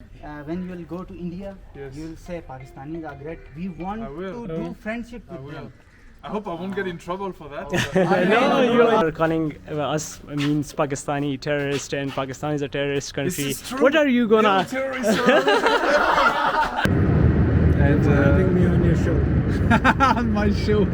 When you will go to India, Yes. you will say Pakistanis are great. We want I will. to do friendship with them. I hope I won't get in trouble for that. No, you are calling us means Pakistani terrorist, and Pakistan is a terrorist country. This is true. What are you gonna? And having me on your show? on my show.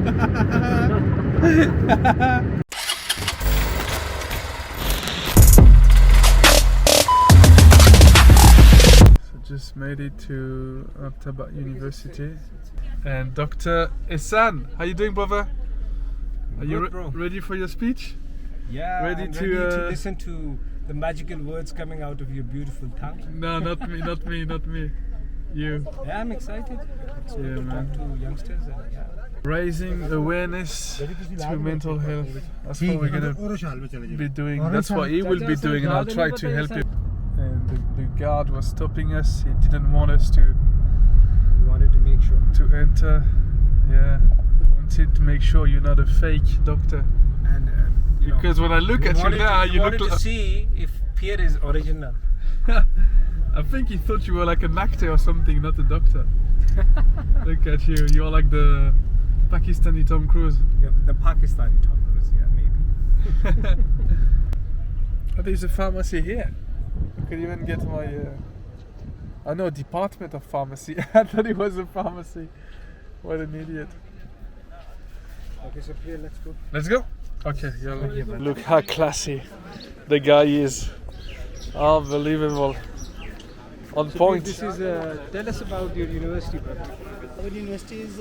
So just made it to Abbottabad University. And Dr Ehsan, how you doing, brother? Are you ready for your speech? Yeah, Ready I'm to, ready to listen to the magical words coming out of your beautiful tongue. No, not me, not me, not me. You. Yeah, I'm excited. It's good to man. talk to youngsters. And, yeah. Raising awareness to mental health. That's what we're gonna be doing. That's what he will be doing, and I'll try to help him. And the guard was stopping us. He didn't want us to Wanted to make sure. enter. Yeah, wanted to make sure you're not a fake doctor. And you know, Because when I look at you now, you look wanted to like. see if Pierre is original. I think he thought you were like an actor or something, not a doctor. Look at you. You're like the Pakistani Tom Cruise. Yeah, the Pakistani Tom Cruise, yeah, maybe. Oh, there's a pharmacy here. I could even get my. I know, department of pharmacy. I thought it was a pharmacy. What an idiot. Okay, so Pierre, let's go. Let's go. Okay, yeah. Look how classy the guy is. Unbelievable. On point. This is, tell us about your university, brother. Our university is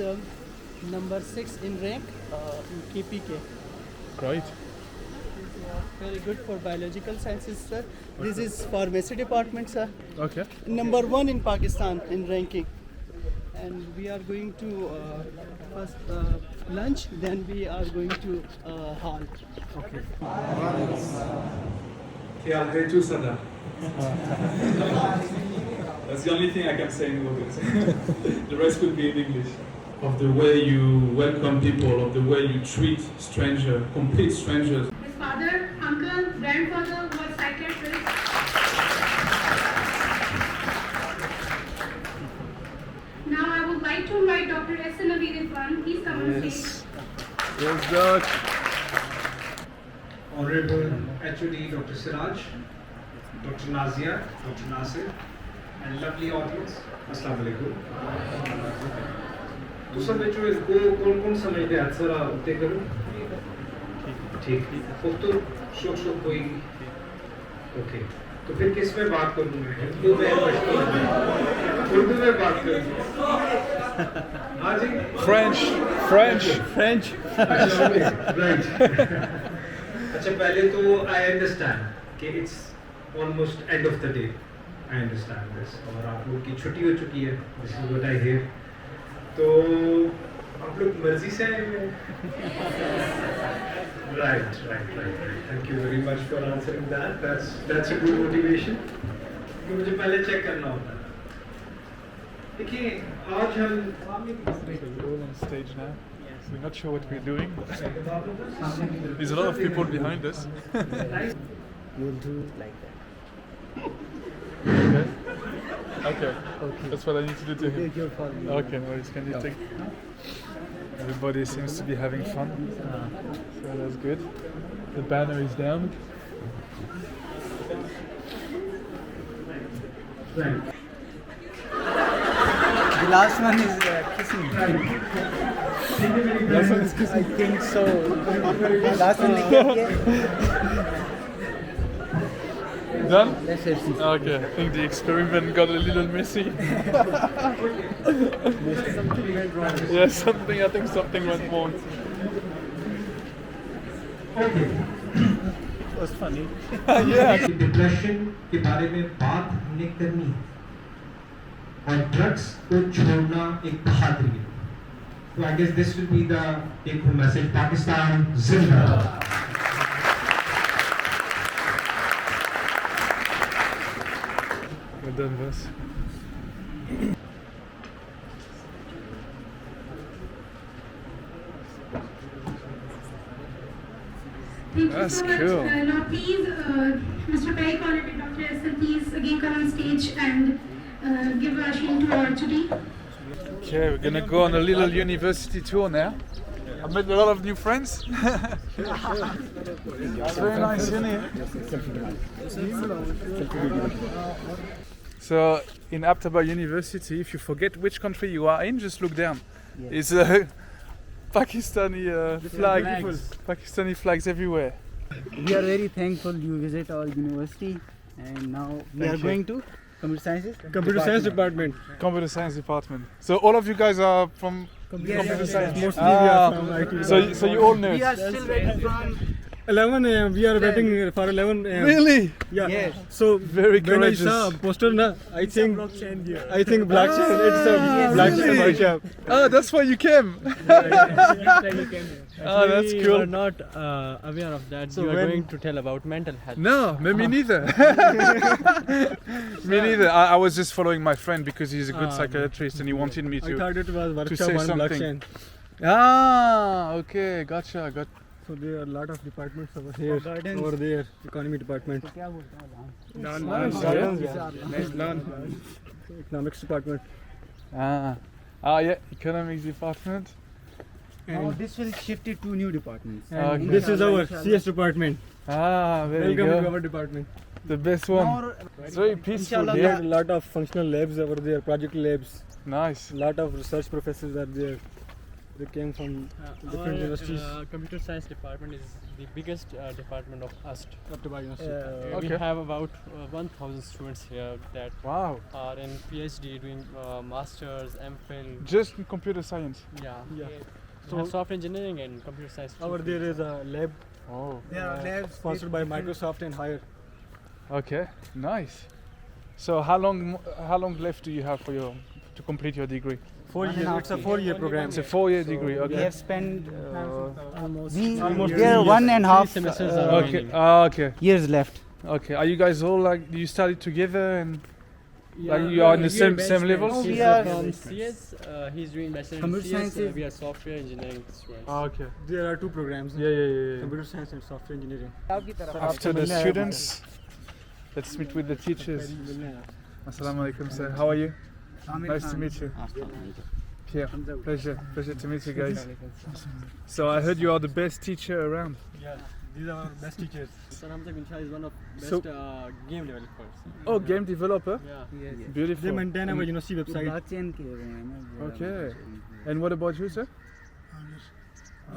number 6 in rank in KPK. Great. Very good for biological sciences, sir. This is pharmacy department, sir. Okay. Number 1 in Pakistan in ranking. And we are going to first lunch, then we are going to hall. Okay. That's the only thing I can say in Urdu. The rest will be in English. Of the way you welcome people, of the way you treat strangers, complete strangers. His father, uncle, grandfather were psychiatrists. Now I would like to invite Dr. Ehsan Naveed in front. Please come on stage. Yes, Doc. Honorable HOD Dr. Siraj, Dr. Nazia, Dr. Nasir, and lovely audience. Assalamu alaikum. दूसरा बच्चों इसको कौन समझते हैं अक्सर आते करो ठीक अब तो शोक कोई ओके तो फिर किस में बात करूं मैं हिंदी में उर्दू में बात करूं हाँ जी French. राइट अच्छा पहले तो आई अंडरस्टैंड कि it's almost end of the day I understand this और आप लोग की छुट्टी हो चुकी है this is what I hear तो आप लोग मर्जी से आए हुए right thank you very much for answering that that's a good motivation क्योंकि मुझे पहले चेक करना होता है देखिए आज हम We're all on stage now. We're not sure what we're doing. There's a lot of people behind us. You'll do like that. Okay. Okay. That's what I need to do to him. You're fine. Okay, no worries. Can you take? Everybody seems to be having fun. So that's good. The banner is down. The last one is kissing. Last one is kissing. I think so. Last one Done? Let's see. Okay. I think the experiment got a little messy. Something went wrong. Yeah, I think something went wrong. It was funny. Yeah. Depression के बारे में बात हमने करनी है और drugs को छोड़ना एक बहादुरी है तो I guess this will be the take home message Pakistan जिंदाबाद We're done, boss. Thank you That's so much. cool. Now please, Mr. Perry, Dr. Ehsan, please again come on stage and give Ashwin to Archity. Okay, we're gonna go on a little university tour now. I met a lot of new friends. It's very nice in here. So in Abbottabad University, if you forget which country you are in, just look down. It's Pakistani Pakistani flags everywhere. We are very thankful you visit our university, and now we are going to computer sciences. Computer science department. Computer science department. So all of you guys are from computer science. Mostly we are from IT. So you all know. We are still waiting from 11 a.m. We are waiting for 11 a.m. Really? Yeah. Yes. So Very when courageous. I saw poster, na, I think blockchain. It's a blockchain Really? workshop. Oh, that's why you came. Oh, that's We cool. were not aware of that. So You are when- going to tell about mental health. No, me neither. Me neither. I was just following my friend because he's a good psychiatrist and he wanted me I to. thought it was workshop say on something. blockchain. Ah, okay, gotcha. So there are a lot of departments over here, gardens. over there, economy department, Nice, economics department. yeah, economics department. now this will shift it to new departments. Okay. This is our CS department. Ah, there you Welcome to go. our department. The best one. More, It's very peaceful Inshallah, There are here. a lot of functional labs over there, project labs. Nice. A lot of research professors are there. They came from different universities. Computer science department is the biggest department of AUST. Abbottabad University. We Okay. have about 1,000 students here that Wow. are in PhD doing masters, MPhil. Just in computer science. Yeah. Yeah. So have software engineering and computer science. Over there is a lab Oh. there are labs sponsored by Microsoft and Hire. Okay. Nice. So how long left do you have for to complete your degree? 4 years. It's a 4-year program. It's a 4-year degree. we Okay. have spent almost almost there are 1.5 semesters are Okay. remaining. Okay. years left. Okay. Are you guys all like? Do you study together and like you are in the same level? No, He's we are- from CS. He's doing bachelor in Computer CS. sciences. We are software engineering students. Okay. There are 2 programs. Yeah. Computer science and software engineering. After the students, let's meet with the teachers. Assalamu alaikum, sir. How are you? Nice to meet you. Pierre, pleasure to meet you guys. So I heard you are the best teacher around. Yeah, these are our best teachers. Sanamta Gunsha is one of best So- game developers. Oh, game developer. Yeah. They Beautiful. maintain our university website. Blockchain के हैं ना, Okay. And what about you, sir?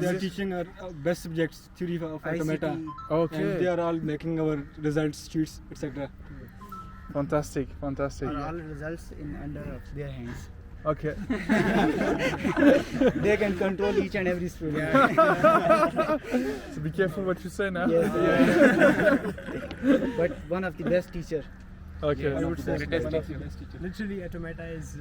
They are teaching our best subjects, theory of automata. ICT. And they Okay. are all making our results, sheets, etc. Fantastic. are all results in under of their hands. Okay. They can control each and every student. So be careful what you say now. Yes, but one of the best teacher. Okay. I would say Literally, Automata is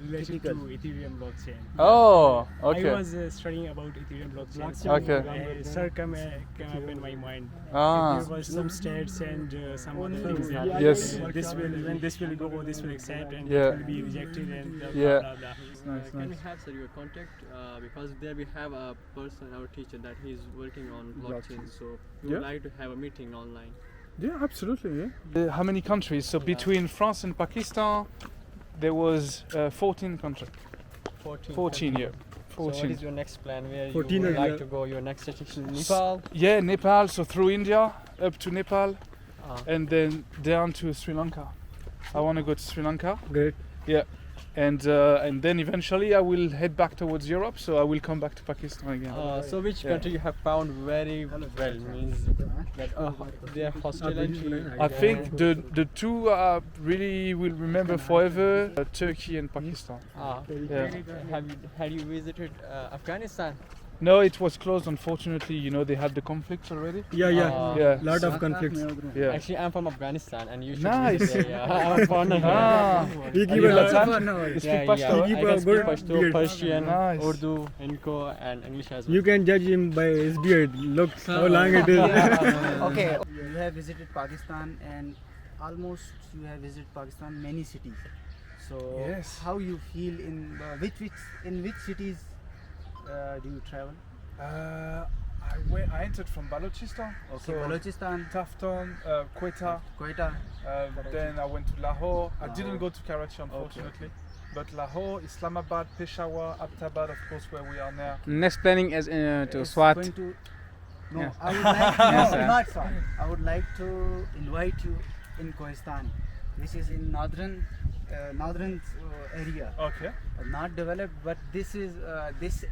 related to Ethereum blockchain. Oh, I okay. was studying about Ethereum blockchain. Okay. Sir came up in my mind. Ah. There was some stats and some other things. That Yes. This will when this will go, this will accept, and Yeah. it will be rejected, and blah Yeah. blah blah. Nice, Can we nice. have sir your contact because there we have a person, our teacher, that he's working on blockchain. So we would Yeah. like to have a meeting online. Yeah, absolutely. Yeah. How many countries? So between France and Pakistan, there was 14 countries. 14, yeah. So what 14. is your next plan? Where 14 you would is like the- to go? Your next destination, Nepal. Yeah, Nepal. So through India up to Nepal, Ah. and then down to Sri Lanka. I want to go to Sri Lanka. great. Yeah. And then eventually I will head back towards Europe. So I will come back to Pakistan again. So which Yeah. country you have found very well? Means that their hostility. I think the two really will remember forever Turkey and Pakistan. Yeah. Had you visited Afghanistan? No, it was closed unfortunately. You know they had the conflicts already. Yeah. Yeah. Lot of conflicts. Yeah. Actually, I'm from Afghanistan, and you should Nice. visit there. Yeah, I'm from Ah. We Are give you a lot Latin? No, You speak yeah, Pashto? yeah. Keep I a can speak good Pashto, beard. Persian, Nice. Urdu, Inco, and English as well. You can judge him by his beard. Look how long it is. okay, you have visited Pakistan and almost you have visited Pakistan many cities. So Yes. how you feel in which cities do you travel? I entered from Balochistan. Okay, Balochistan, Tafton, Quetta. Quetta. Then I went to Lahore. I didn't go to Karachi, unfortunately. But Lahore, Islamabad, Peshawar, Abbottabad, of course, where we are now. Next planning is to Swat. No, Yeah. I would like to, Yes, no, not Swat. I would like to invite you in Pakistan. This is in northern area. Okay. Not developed, but this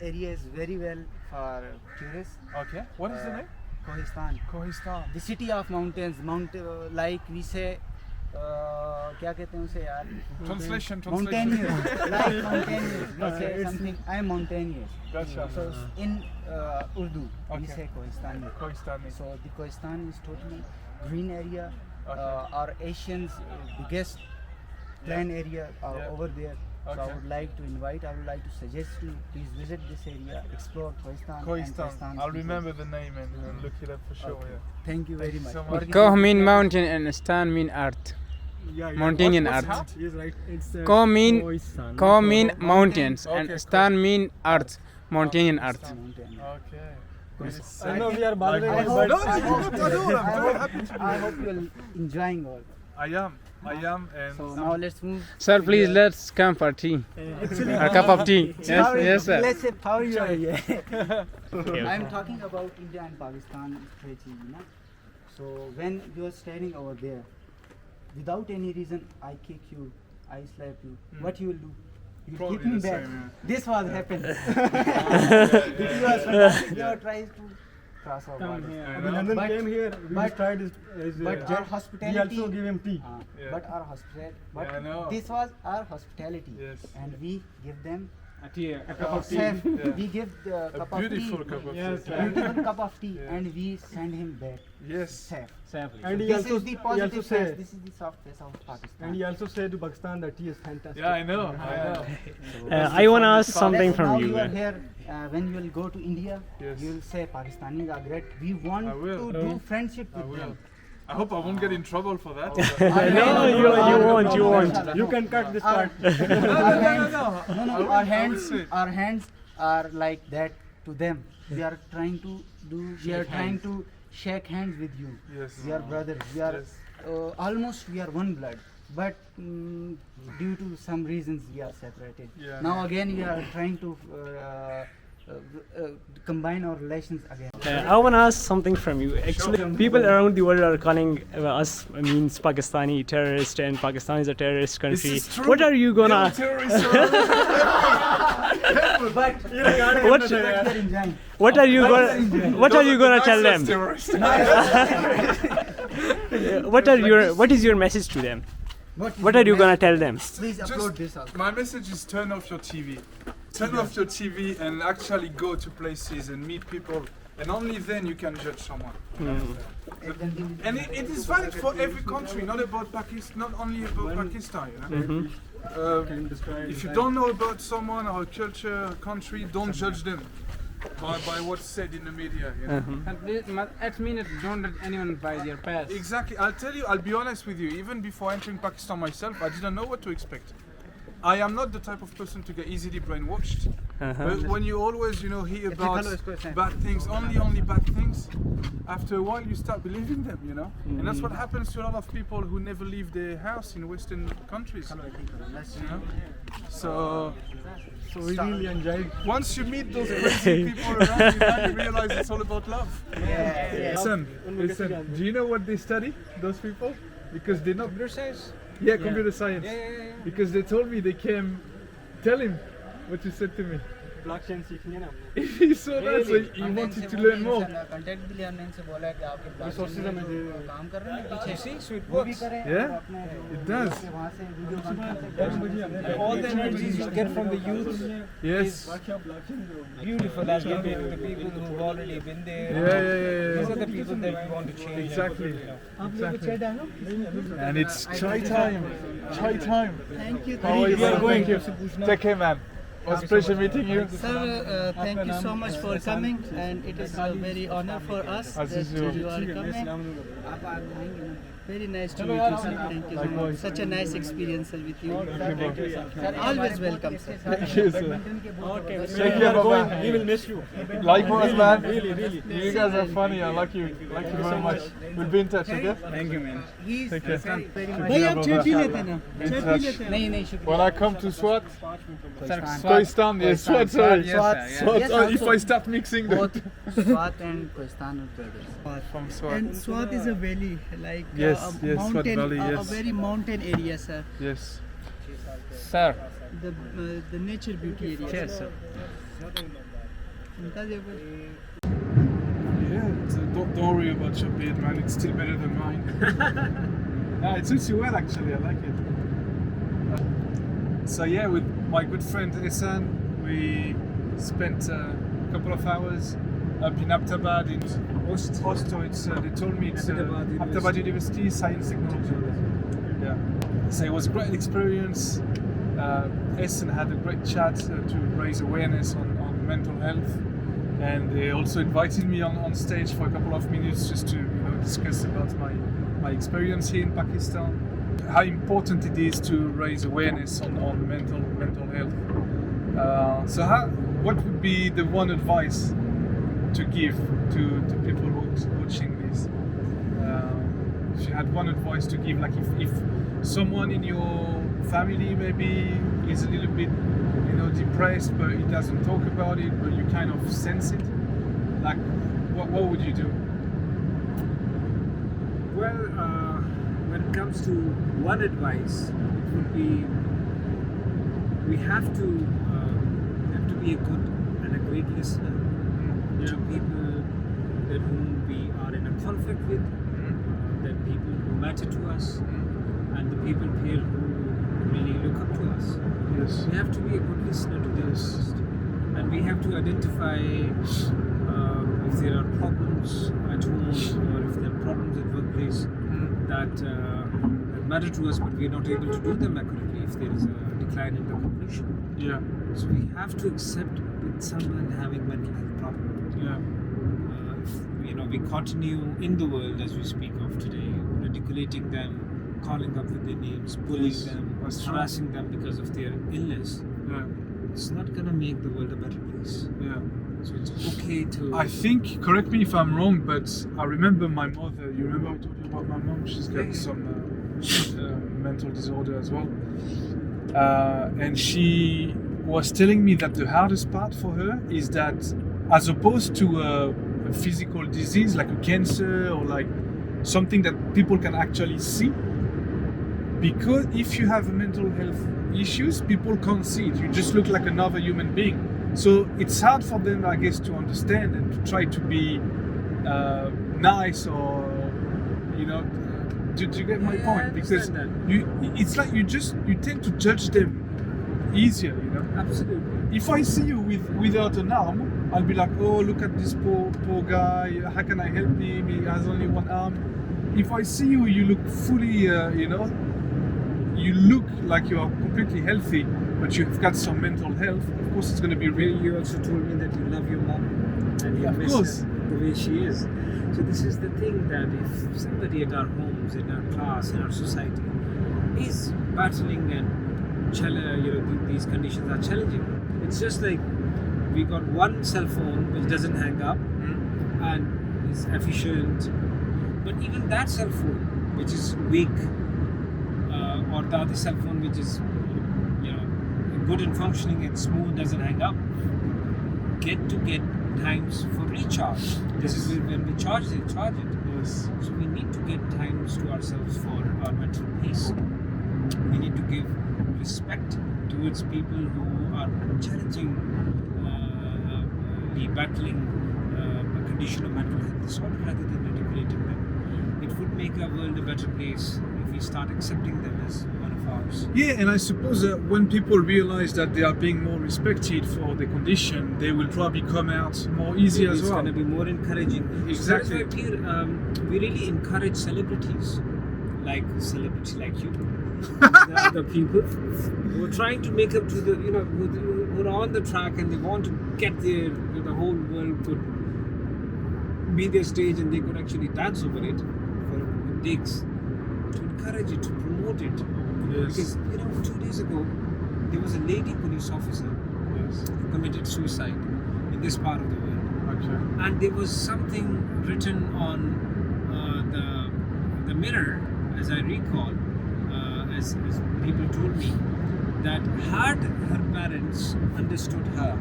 area is very well for tourists. Okay. What is the name? Kohistan. Kohistan. The city of mountains. Like we say, क्या कहते हैं उसे यार? Translation. Mountainous. Like mountainous. We say something. I am mountainous. Gotcha. So in Urdu, we Okay. say Kohistani. Kohistani. So the Kohistan is totally green area. Okay. Our Asians' biggest plain area are Yeah. over there. So I Okay. would like to suggest you, please visit this area, explore Kohistan. Kohistan. I'll remember the name and look it up for sure. Okay. Yeah. Thank you very much. so much. Koh mean mountain and Stan mean earth. Yeah, Mountainian What's earth. that? He is right. It's Koh mean Khoisan. Koh mean mountains Okay, and Stan mean earth. Mountainian earth. Mountain. Okay. It's, I know we are bothering I you, hope, but I hope, I'm very happy to be I here. hope you're enjoying all. I am, and So now let's move. Sir, please let's come for tea. actually, A cup of tea. Yes, yes, sir. Let's say how you are here. Okay. I'm talking about India and Pakistan, Frenchy, you know. So when you are standing over there, without any reason, I kick you, I slap you. What you will do? You Probably kick me the back. same, This was happened. If you are fantastic, you are trying to cross our come borders. here. I When know. London But- came here, we but- tried his but our hospitality. we also give him tea. Yeah. But our hospitality. But Yeah, I know. this was our hospitality. Yes. And we give them A cup of tea. Chef, Yeah. we give the a cup of beautiful tea, cup of Yes, tea. beautiful cup of tea, Yeah. and we send him back Yes. safe. And he This also is the positive he also face. said, This is the soft face of Pakistan. and he also said to Pakistan that he is fantastic. Yeah, I know. I want to ask something Now from you you. are here. When you will go to India, Yes. you will say Pakistanis are great. We want I will. to do friendship I with will. them. I hope I won't get in trouble for that. No, you won't, you won't. You can cut this Our- part. our hands, no, I no, will- our I will hands, say. our hands are like that to them. We are trying to do. We are trying to shake hands with you. Yes. We are brothers. We are Yes. almost we are one blood. But due to some reasons we are separated. Yeah. Now again we are trying to combine our relations again. I want to ask something from you. Actually, people around the world are calling us means Pakistani terrorist, and Pakistan is a terrorist country. This is true. What are you gonna? You're a terrorist. But What? we are enjoying. What are you gonna? What are you gonna tell them? Terrorist. What is your message to them? What are you gonna tell them? Please upload this also. My message is turn off your TV. Turn off your TV and actually go to places and meet people, and only then you can judge someone. And it is valid for every country, not about Pakistan, not only about Pakistan. You know? If you don't know about someone or a culture, a country, don't judge them by what's said in the media. You know? At minute, don't let anyone by their past. Exactly. I'll tell you, I'll be honest with you, even before entering Pakistan myself, I didn't know what to expect. I am not the type of person to get easily brainwashed. But when you always, hear about bad things, only bad things, after a while you start believing them, And that's what happens to a lot of people who never leave their house in Western countries. So we really enjoyed. once you meet those crazy people around you, then you realize it's all about love. Listen, do you know what they study, those people? Because they're not computer science. Yeah, computer science. Yeah. Because they told me they came. Tell him what you said to me. Blockchain सीखनी है ना हमने. He saw that, so he wanted to learn more. Contact भी लिया हमने इनसे बोला है कि आपके Resources हमें दे दो. काम कर रहे हैं पीछे वो भी करें Yeah, और अपने it does. वहाँ से video conference All the energies you get from the youth Yes. beautiful as compared to the people who've already been there. Yeah. These are the people that we want to change. Exactly. And it's chai time. Chai time. Thank you. How are you? Thank you. Take care, man. It was a pleasure meeting you. Sir, thank you so much for coming, and it is a very honor for us As that usual. you are coming. आप आएंगे ना Very nice to meet you, sir. Thank you so much. Such a nice experience, sir, with you. Always welcome, sir. Thank you, sir. Okay. Take care, bye-bye. We will miss you. Likewise, man. Really. You guys are funny. I like you. Like you very much. We'll be in touch, okay? Thank you, man. Take care. भाई आप चाय P लेते ना चाय P लेते हैं नहीं शुक्रिया When I come to Swat, Koistan. Koistan, yes, Swat, sorry. Yes, Swat, Yes, if also. I start mixing them. Both Swat and Pakistan are brothers. From Swat. and Swat is a valley like Yes, a yes, Swat mountain Valley, a yes. very mountain area, sir. Yes. Sir. The nature beauty area. Cheers, sir. Yeah, don't worry about your beard, man. It's still better than mine. Yeah, it suits you well, actually. I like it. So yeah, with my good friend Ehsan, we spent a couple of hours up in Abbottabad in AUST. So it's they told me it's Abbottabad University Science Technology. Yeah. So it was a great experience. Ehsan had a great chat to raise awareness on mental health, and they also invited me on stage for a couple of minutes just to discuss about my experience here in Pakistan, how important it is to raise awareness on mental health. So what would be the one advice to give to people watching this? If you had one advice to give, like if someone in your family maybe is a little bit depressed, but he doesn't talk about it, but you kind of sense it, like what would you do? Well, when it comes to one advice, it would be we have to be a good and a great listener to people that whom we are in a conflict with, that people who matter to us, and the people here who really look up to us. Yes. We have to be a good listener to them first, and we have to identify if there are problems at home or if there are problems at workplace that matter to us, but we are not able to do them accurately. If there is a decline in the completion, Yeah. so we have to accept with someone having mental health problem. Yeah. We continue in the world as we speak of today, ridiculing them, calling up with their names, bullying Yes, them, that's true. harassing them because of their illness. Yeah. It's not gonna make the world a better place. Yeah. So it's okay to. I think, correct me if I'm wrong, but I remember my mother. You remember I told you about my mom? She's got some mental disorder as well. And she was telling me that the hardest part for her is that, as opposed to a physical disease like a cancer or like something that people can actually see, because if you have mental health issues, people can't see it. You just look like another human being. So it's hard for them, I guess, to understand and to try to be nice or, do you get my point? Because it's like you tend to judge them easier, Absolutely. If I see you without an arm, I'll be like, oh, look at this poor guy. How can I help him? He has only one arm. If I see you, you look fully, you look like you are completely healthy, but you've got some mental health. Of course, it's going to be really. You also told me that you love your mom and you Of miss course. her the way she is. So this is the thing, that if somebody at our homes, in our class, in our society is battling and these conditions are challenging, it's just like we got one cell phone which doesn't hang up and is efficient, but even that cell phone which is weak, or the other cell phone which is good and functioning and smooth, doesn't hang up, get times for recharge. This is when we charge it. Yes. So we need to get times to ourselves for our mental peace. We need to give respect towards people who are challengingly battling a condition of mental health disorder, rather than manipulating them. It would make our world a better place if we start accepting them as one of ours. Yeah, and I suppose that when people realize that they are being more respected for the condition, they will probably come out more easy as well. It's going to be more encouraging. Exactly. So that's why we really encourage celebrities like you. the people who are trying to make up to the, who are on the track and they want to get there, the whole world could be their stage and they could actually dance over it. It takes to encourage it, to promote it. Yes. Because 2 days ago there was a lady police officer who committed suicide in this part of the world. Okay. And there was something written on the mirror, as I recall, as people told me, that had her parents understood her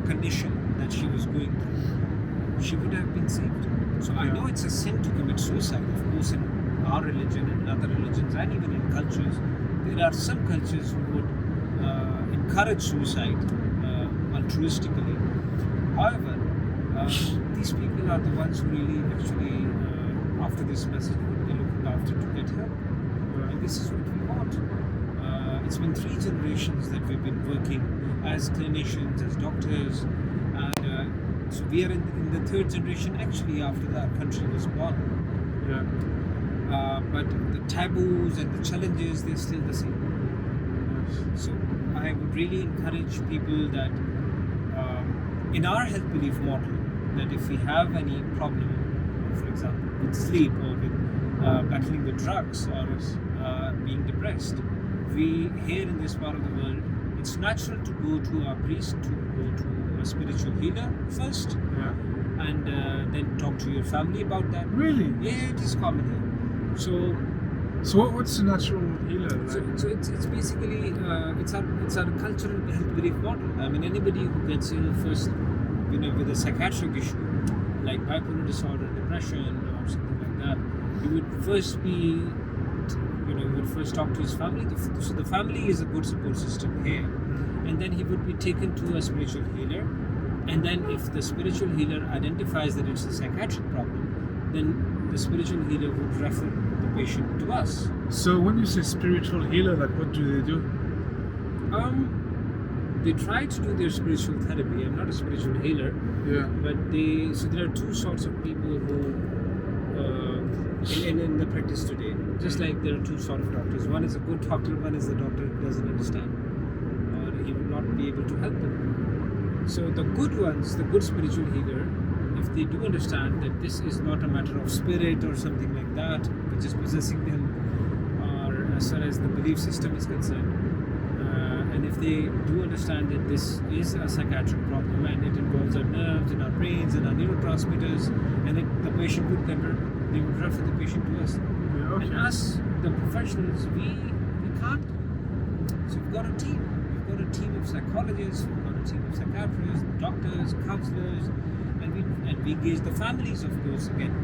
condition that she was going through, she would have been saved. So I know it's a sin to commit suicide, of course, in our religion and other religions, and even in cultures. There are some cultures who would encourage suicide altruistically. However, these people are the ones who really actually, after this message, would be looking after to get help. And this is what we want. It's been 3 generations that we've been working as clinicians, as doctors, and so we are in the 3rd generation actually after our country was born. Yeah. But the taboos and the challenges, they're still the same. So I would really encourage people that in our health belief model, that if we have any problem, for example, with sleep or with battling with drugs or being depressed, we here in this part of the world, it's natural to go to our priest, to go to a spiritual healer first, and then talk to your family about that. Really? Yeah, it is common here. So what's the natural healer? So it's basically it's our cultural health belief model. I mean, anybody who gets ill first, with a psychiatric issue like bipolar disorder, depression, or something like that, he would first be, would first talk to his family. So the family is a good support system here, and then he would be taken to a spiritual healer, and then if the spiritual healer identifies that it's a psychiatric problem, then the spiritual healer would refer the patient to us. So when you say spiritual healer, like what do they do? They try to do their spiritual therapy. I'm not a spiritual healer, but there are 2 sorts of people who in the practice today, just like there are 2 sorts of doctors. One is a good doctor, one is the doctor who doesn't understand, or he will not be able to help them. So the good ones, the good spiritual healer, if they do understand that this is not a matter of spirit or something like that, which is possessing them, or as far as the belief system is concerned, and if they do understand that this is a psychiatric problem and it involves our nerves and our brains and our neurotransmitters, and the patient would they would refer the patient to us. And us, the professionals, we can't. So we've got a team. We've got a team of psychologists, we've got a team of psychiatrists, doctors, counselors, and we engage the families, of course, again.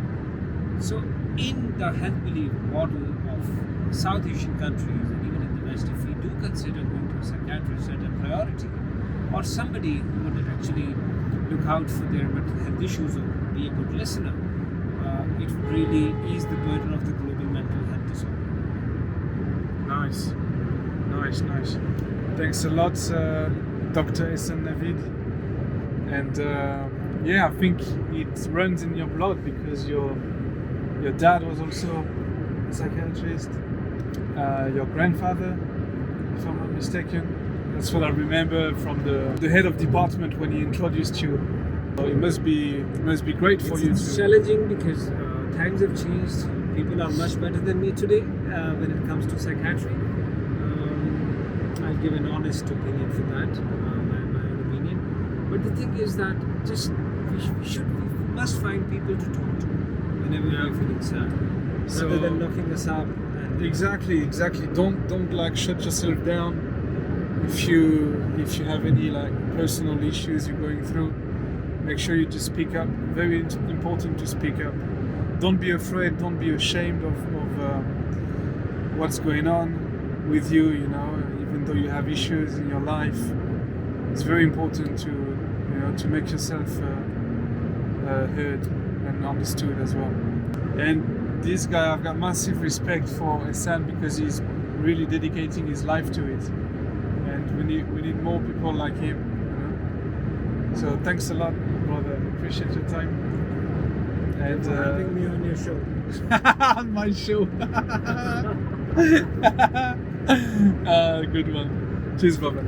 So in the health belief model of South Asian countries and even in the West, if we do consider going to a psychiatrist as a priority, or somebody who would actually look out for their mental health issues or be a good listener, it would really ease the burden of the global mental health disorder. Nice. Thanks a lot, Dr. Ehsan Naveed. And I think it runs in your blood because your dad was also a psychiatrist. Your grandfather, if I'm not mistaken. That's what I remember from the head of department when he introduced you. So it must be great for you. It's challenging because times have changed. People are much better than me today when it comes to psychiatry. I'll give an honest opinion for that, my own opinion. But the thing is that we must find people to talk to whenever we're feeling sad, rather than locking us up. Exactly. Don't like shut yourself down. If you have any like personal issues you're going through, make sure you just speak up. Very important to speak up. Don't be afraid. Don't be ashamed of what's going on with you. Even though you have issues in your life, it's very important to make yourself heard and understood as well. And this guy, I've got massive respect for Ehsan because he's really dedicating his life to it, and we need more people like him. So thanks a lot, brother. Appreciate your time. And for having me on your show. On my show. Good one. Cheers, brother.